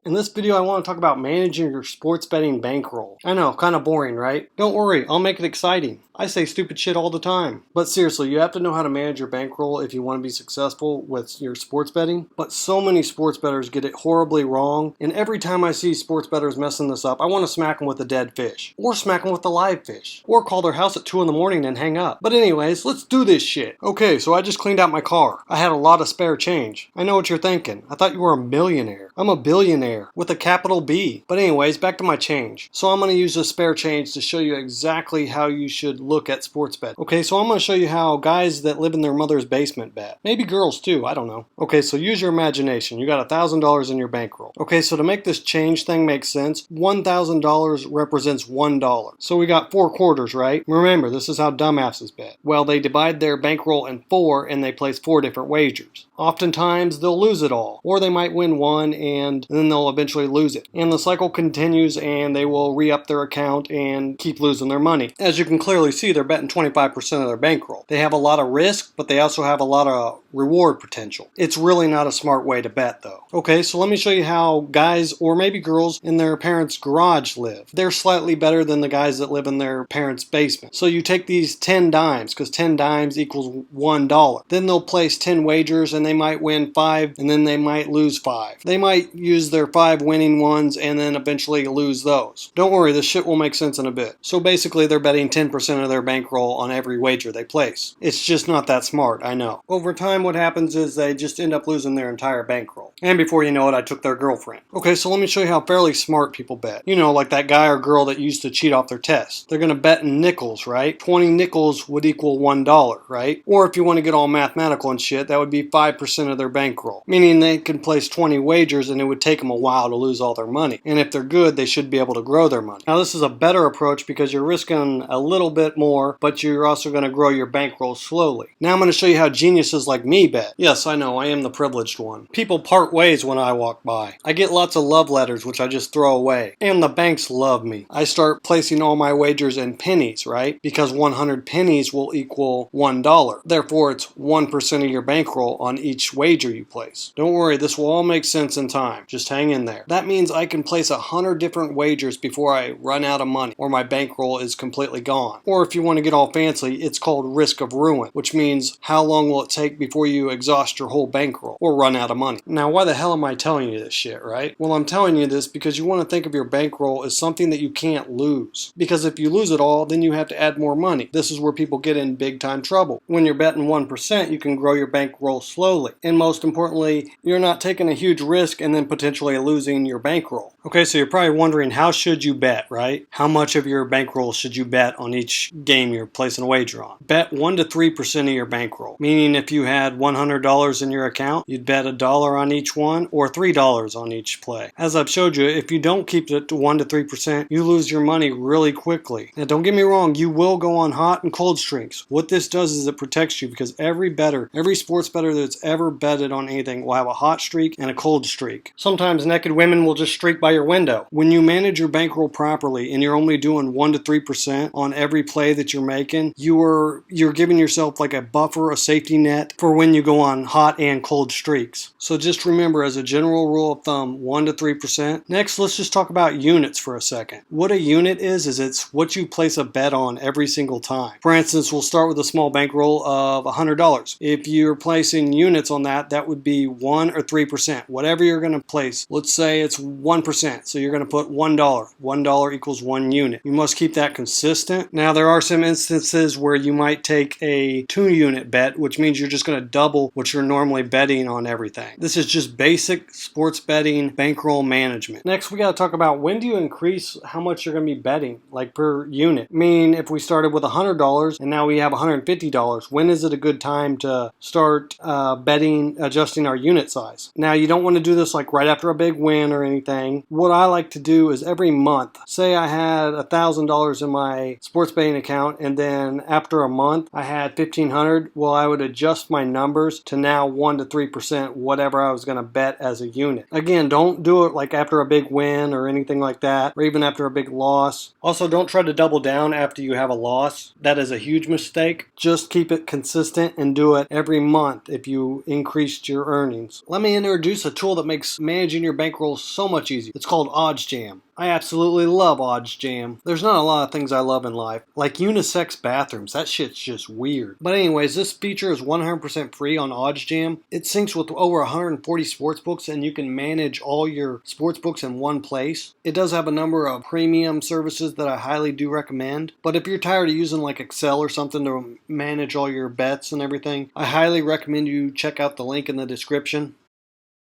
In this video, I want to talk about managing your sports betting bankroll. I know, kind of boring, right? Don't worry, I'll make it exciting. I say stupid shit all the time. But seriously, you have to know how to manage your bankroll if you want to be successful with your sports betting. But so many sports bettors get it horribly wrong, and every time I see sports bettors messing this up, I want to smack them with a dead fish, or smack them with a live fish, or call their house at 2 in the morning and hang up. But anyways, let's do this shit. Okay, so I just cleaned out my car. I had a lot of spare change. I know what you're thinking. I thought you were a millionaire. I'm a billionaire with a capital B. But anyways, back to my change. So I'm going to use this spare change to show you exactly how you should look at sports bet. Okay, so I'm going to show you how guys that live in their mother's basement bet. Maybe girls too, I don't know. Okay, so use your imagination. You got $1,000 in your bankroll. Okay, so to make this change thing make sense, $1,000 represents $1. So we got 4 quarters, right? Remember, this is how dumbasses bet. Well, they divide their bankroll in 4 and they place 4 different wagers. Oftentimes, they'll lose it all, or they might win one and then they'll eventually lose it. And the cycle continues and they will re-up their account and keep losing their money. As you can clearly see, they're betting 25% of their bankroll. They have a lot of risk, but they also have a lot of reward potential. It's really not a smart way to bet though. Okay, so let me show you how guys or maybe girls in their parents' garage live. They're slightly better than the guys that live in their parents' basement. So you take these 10 dimes, because 10 dimes equals $1. Then they'll place 10 wagers and they might win 5 and then they might lose 5. They might use their 5 winning ones and then eventually lose those. Don't worry, this shit will make sense in a bit. So basically they're betting 10% of their bankroll on every wager they place. It's just not that smart, I know. Over time what happens is they just end up losing their entire bankroll. And before you know it, I took their girlfriend. Okay, so let me show you how fairly smart people bet. You know, like that guy or girl that used to cheat off their test. They're gonna bet in nickels, right? 20 nickels would equal $1, right? Or if you want to get all mathematical and shit, that would be 5% of their bankroll. Meaning they can place 20 wagers and it would take them a while to lose all their money. And if they're good, they should be able to grow their money. Now this is a better approach because you're risking a little bit more, but you're also going to grow your bankroll slowly. Now I'm going to show you how geniuses like me bet. Yes, I know, I am the privileged one. People part ways when I walk by. I get lots of love letters, which I just throw away. And the banks love me. I start placing all my wagers in pennies, right? Because 100 pennies will equal $1. Therefore, it's 1% of your bankroll on each wager you place. Don't worry, this will all make sense in time. Just hang in there. That means I can place 100 different wagers before I run out of money or my bankroll is completely gone. Or if you want to get all fancy, it's called risk of ruin, which means how long will it take before you exhaust your whole bankroll or run out of money. Now, why the hell am I telling you this shit, right? Well, I'm telling you this because you want to think of your bankroll as something that you can't lose. Because if you lose it all, then you have to add more money. This is where people get in big time trouble. When you're betting 1%, you can grow your bankroll slowly. And most importantly, you're not taking a huge risk and then potentially losing your bankroll. Okay, so you're probably wondering, how should you bet, right? How much of your bankroll should you bet on each game you're placing a wager on? Bet 1 to 3% of your bankroll. Meaning if you had $100 in your account, you'd bet $1 on each one or $3 on each play. As I've showed you, if you don't keep it to 1 to 3%, you lose your money really quickly. Now don't get me wrong, you will go on hot and cold streaks. What this does is it protects you because every bettor, every sports bettor that's ever betted on anything will have a hot streak and a cold streak. Sometimes naked women will just streak by your window. When you manage your bankroll properly and you're only doing 1 to 3% on every play that you're making, you're giving yourself like a buffer, a safety net for when you go on hot and cold streaks. So just remember, as a general rule of thumb, 1 to 3%. Next, let's just talk about units for a second. What a unit is it's what you place a bet on every single time. For instance, we'll start with a small bankroll of $100. If you're placing units on that, that would be 1 or 3%. Whatever you're going to place. Let's say it's 1%. So you're going to put $1. $1 equals 1 unit. You must keep that consistent. Now, there are some instances where you might take a 2-unit bet, which means you're just going to double what you're normally betting on everything. This is just basic sports betting bankroll management. Next, we got to talk about when do you increase how much you're going to be betting, like per unit. I mean, if we started with $100 and now we have $150, when is it a good time to start adjusting our unit size? Now, you don't want to do this like right after a big win or anything. What I like to do is every month, say I had $1,000 in my sports betting account and then after a month I had $1,500, well, I would adjust my numbers to now 1 to 3%, whatever I was going kind of bet as a unit. Again, don't do it like after a big win or anything like that, or even after a big loss. Also, don't try to double down after you have a loss. That is a huge mistake. Just keep it consistent and do it every month if you increased your earnings. Let me introduce a tool that makes managing your bankroll so much easier. It's called OddsJam. I absolutely love OddsJam. There's not a lot of things I love in life, like unisex bathrooms. That shit's just weird. But anyways, this feature is 100% free on OddsJam. It syncs with over 140 sportsbooks, and you can manage all your sportsbooks in one place. It does have a number of premium services that I highly do recommend. But if you're tired of using like Excel or something to manage all your bets and everything, I highly recommend you check out the link in the description.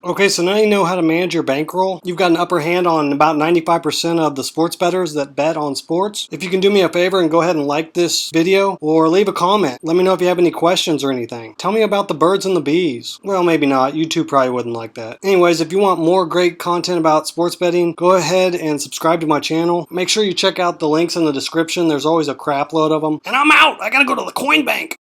Okay, so now you know how to manage your bankroll. You've got an upper hand on about 95% of the sports bettors that bet on sports. If you can do me a favor and go ahead and like this video or leave a comment. Let me know if you have any questions or anything. Tell me about the birds and the bees. Well, maybe not. YouTube probably wouldn't like that. Anyways, if you want more great content about sports betting, go ahead and subscribe to my channel. Make sure you check out the links in the description. There's always a crap load of them. And I'm out! I gotta go to the coin bank!